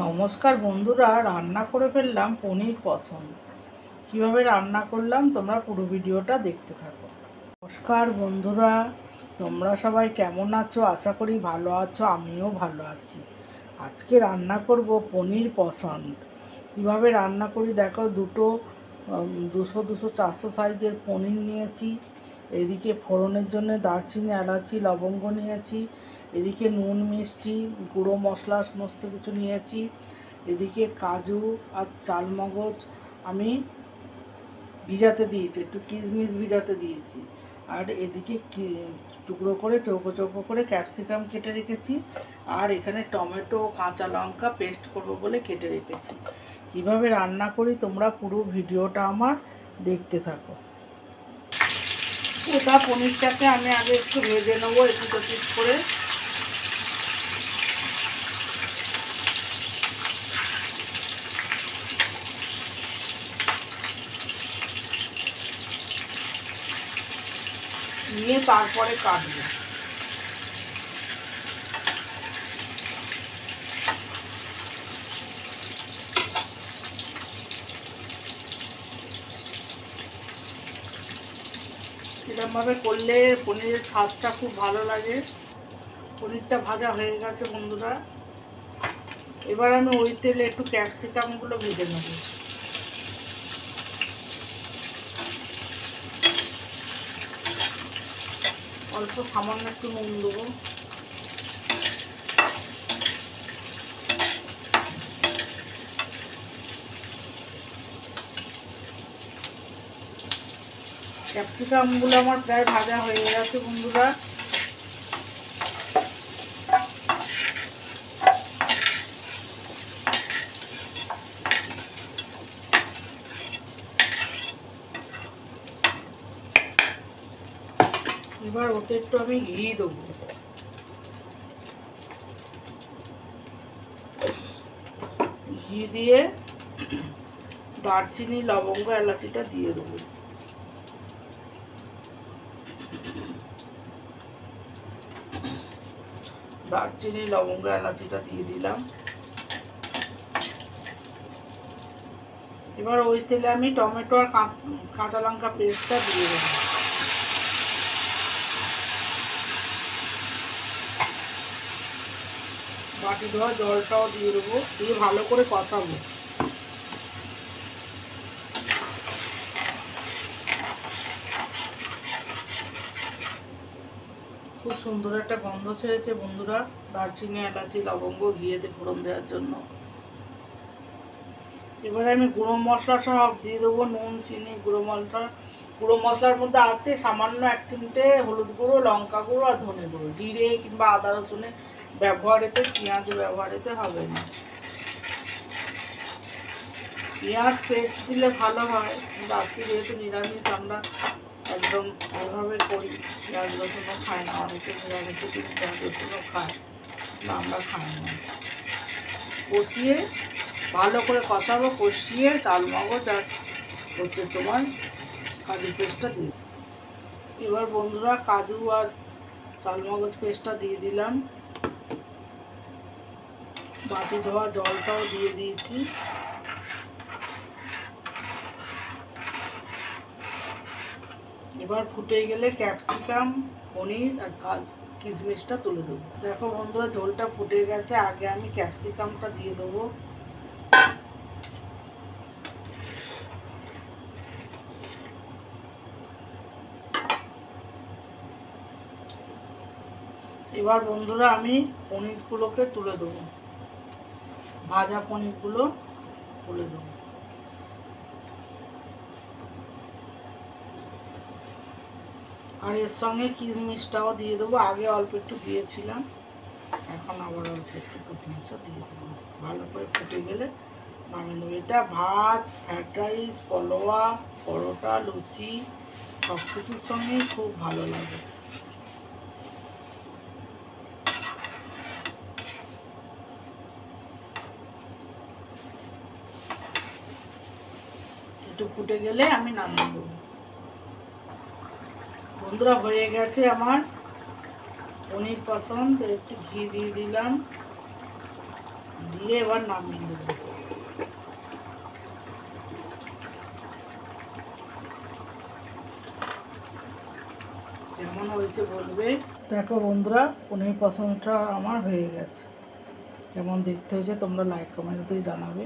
নমস্কার বন্ধুরা, রান্না করে ফেললাম পনির পসন্দ। কিভাবে রান্না করলাম তোমরা পুরো ভিডিওটা দেখতে থাকো। নমস্কার বন্ধুরা, তোমরা সবাই কেমন আছো? আশা করি ভালো আছো, আমিও ভালো আছি। আজকে রান্না করব পনির পসন্দ। কিভাবে রান্না করি দেখো। 200 400 সাইজের পনির নিয়েছি। এদিকে ফোড়নের জন্য দারচিনি, এলাচি, লবঙ্গ নিয়েছি। এদিকে নুন, মিষ্টি, গুঁড়ো মশলা সমস্ত কিছু নিয়েছি। এদিকে কাজু আর চালমগজ আমি ভিজাতে দিয়েছি, একটু কিশমিশ ভিজাতে দিয়েছি। আর এদিকে টুকরো করে চৌকো চৌকো করে ক্যাপসিকাম কেটে রেখেছি। আর এখানে টমেটো, কাঁচা লঙ্কা পেস্ট করব বলে কেটে রেখেছি। কিভাবে রান্না করি তোমরা পুরো ভিডিওটা আমার দেখতে থাকো। ওটা পনিরটাকে আমি আগে একটু ভেজে নেবো একটু করে। নিয়ে তারপরে কাটবো। এরকমভাবে করলে পনিরের স্বাদটা খুব ভালো লাগে। পনিরটা ভাজা হয়ে গেছে বন্ধুরা। এবার আমি ওই তেলে একটু ক্যাপসিকামগুলো ভেজে নেব। অল্প সামান্য একটু নুন দেবো। ক্যাপসিকামগুলো আমার প্রায় ভাজা হয়ে গেছে বন্ধুরা। এবার ওতে একটু আমি ঘি দেবো। ঘি দিয়ে দারচিনি, লবঙ্গ, এলাচিটা দিয়ে দেবো। দারচিনি, লবঙ্গ, এলাচিটা দিয়ে দিলাম। এবার ওই তেলে আমি টমেটো আর কাঁচা লঙ্কা পেস্টটা দিয়ে দেবো। বাটি ধোয়া জলটাও দিয়ে দেবো, দিয়ে ভালো করে কষাবো। খুব সুন্দর একটা গন্ধ ছেড়েছে বন্ধুরা, দারচিনি, এলাচি, লবঙ্গ ঘিয়েতে ফোড়ন দেওয়ার জন্য। এবারে আমি গুঁড়ো মশলা সব দিয়ে দেবো। নুন, চিনি, গুঁড়ো মশলার মধ্যে আছে সামান্য 1 চিমটে হলুদ গুঁড়ো, লঙ্কা গুঁড়ো আর ধনে গুঁড়ো। জিরে কিংবা আদা রসুনের ব্যবহারেতে, পেঁয়াজ ব্যবহারেতে হবে না। পেঁয়াজ পেস্ট দিলে ভালো হয়, কিন্তু আজকে যেহেতু নিরামিষ আমরা একদম ওইভাবে করি। পেঁয়াজ রসুনও খায় না, অনেকে নিরামিষে কিন্তু পেঁয়াজ রসুনও খায় না, আমরা খাই না। কষিয়ে ভালো করে কষাবো, কষিয়ে চালমগজ আর হচ্ছে তোমার কাজু পেস্টটা দিয়ে। এবার বন্ধুরা কাজু আর চালমগজ পেস্টটা দিয়ে দিলাম। বাটি ধোয়া জলটাও দিয়ে দিয়েছি। এবার ফুটে গেলে ক্যাপসিকাম, পনির আর কিশমিশটা তুলে দেবো। দেখো বন্ধুরা ঝোলটা ফুটে গেছে। আগে আমি ক্যাপসিকামটা দিয়ে দেবো। এবার বন্ধুরা আমি পনিরগুলোকে তুলে দেবো, ভাজা পনিরগুলো তুলে দেবো। আর এর সঙ্গে কিশমিশটাও দিয়ে দেবো। আগে অল্প একটু দিয়েছিলাম, এখন আবার অল্প একটু কিশমিশও দিয়ে দেবো। ভালো করে ফুটে গেলে নামিয়ে দেবো। এটা ভাত, ফ্রাইড রাইস, পোলোয়া, পরোটা, লুচি সব কিছুর সঙ্গেই খুব ভালো লাগে। একটু ফুটে গেলে আমি নামিয়ে দেবো। বন্ধুরা হয়ে গেছে আমার পনির পসন্দ। একটু ঘি দিয়ে দিলাম, দিয়ে দিয়ে এবার নামিয়ে দেবো। কেমন হয়েছে বলবে। দেখো বন্ধুরা, পনির পছন্দটা আমার হয়ে গেছে। কেমন দেখতে হয়েছে তোমরা লাইক কমেন্টস দিয়ে জানাবে।